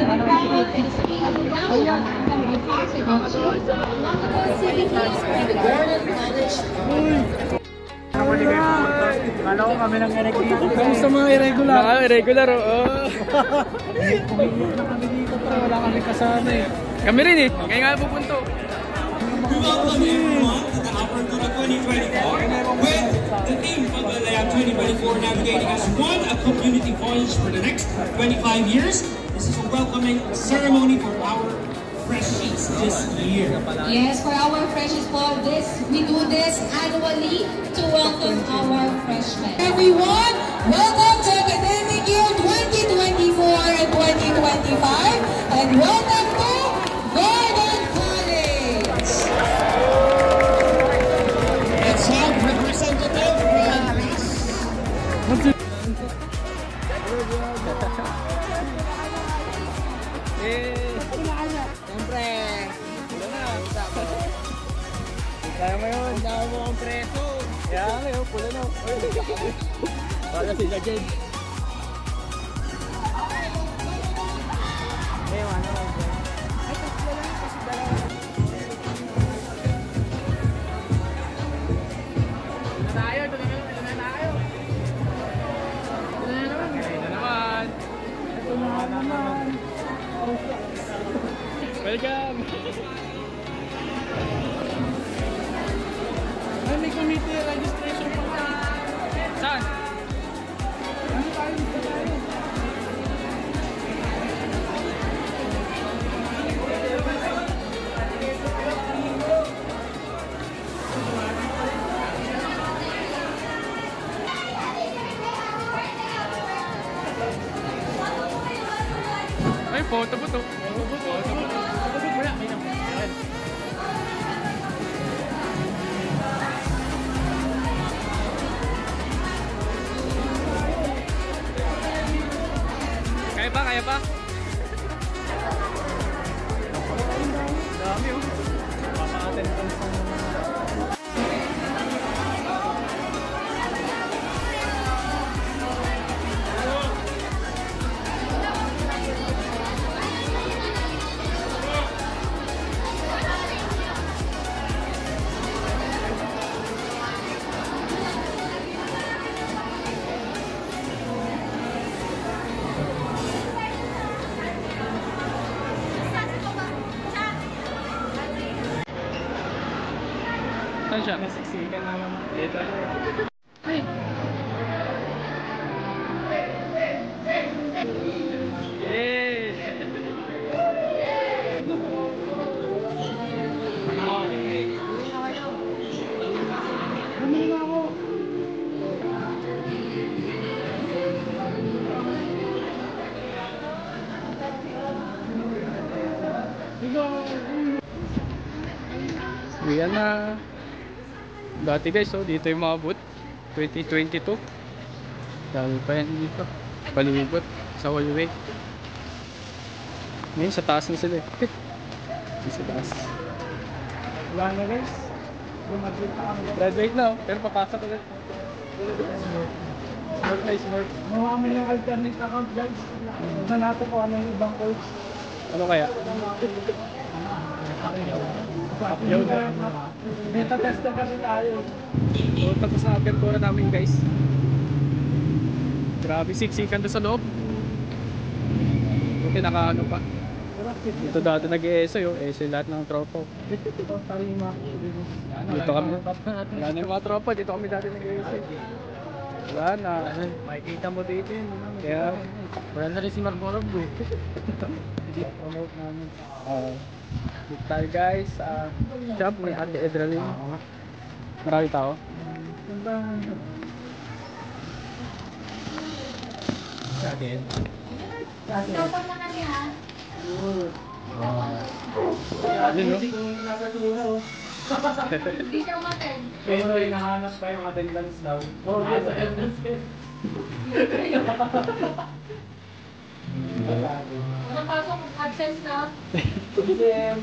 Kala ko kami ng irregular. Kamusta mga irregular? Mga irregular, oo. Umiiyak na kami dito pero wala kami kasama eh. Kami rin eh. Ngayon nga pupunto. We welcome everyone to the Upper Kuta 2024 with the theme of the Layab 2024 navigating as one, a community voyage for the next 25 years. This is a welcoming ceremony for our freshies this year. Yes, for our freshies po, we do this annually to welcome our freshmen. Everyone, welcome to academic year 2024 and 2025 and welcome to Gordon College. Let's have representative from Greece. Siyempre, wala na, kita ko. Kaya mo yun, dami mo kong preso. Kaya ngayon, pula na. Para sila dyan. Ngayon, ano lang dyan? Ay, tatlo lang kasi dalawa. Ito na tayo, ito na tayo. Ito na naman. Ito na naman. Welcome! Ay, may committee registration pa ka. Saan? Ano tayo? Dito tayo. Ay, photo po to. Wala, may naman. Kaya pa, kaya pa? Dami oh. Papa-attendance ng saan siya? Nasiksikan naman. Dito. Ay! Yay! Bumili na ako! Ayan na. Dati guys, so dito yung mga booth 2022. Dahil pa yan dito. Palibot sa hallway. Ngayon sa taas na sila eh. Sa taas. Wala na guys. Graduate na oh. Pero papasok ulit. Smart na smart. Mawamin yung alternate account guys. Na natin kung ano yung ibang coach. Ano kaya? Yun na. Beta tester kasi tayo. So, tapos na apertura namin guys. Grabe, siksikan doon sa loob. Okay, nakaano pa. Dito dati nag-e-essay oh. Essay lahat ng tropa. Dito kami. Wala na yung mga tropa. Dito kami dati nag-e-essay. Wala na. Makikita mo dito yun. Kaya, wala na rin si Marmorog bro. Promote namin. Dito tayo guys. Shop ni Ate Edralyn. Marami tao. Sa akin. Stop na kami ha. Hindi siya umaten. Pero hinahanap pa yung attendance daw. Oo, sa attendance. Napasok absence na. Yes.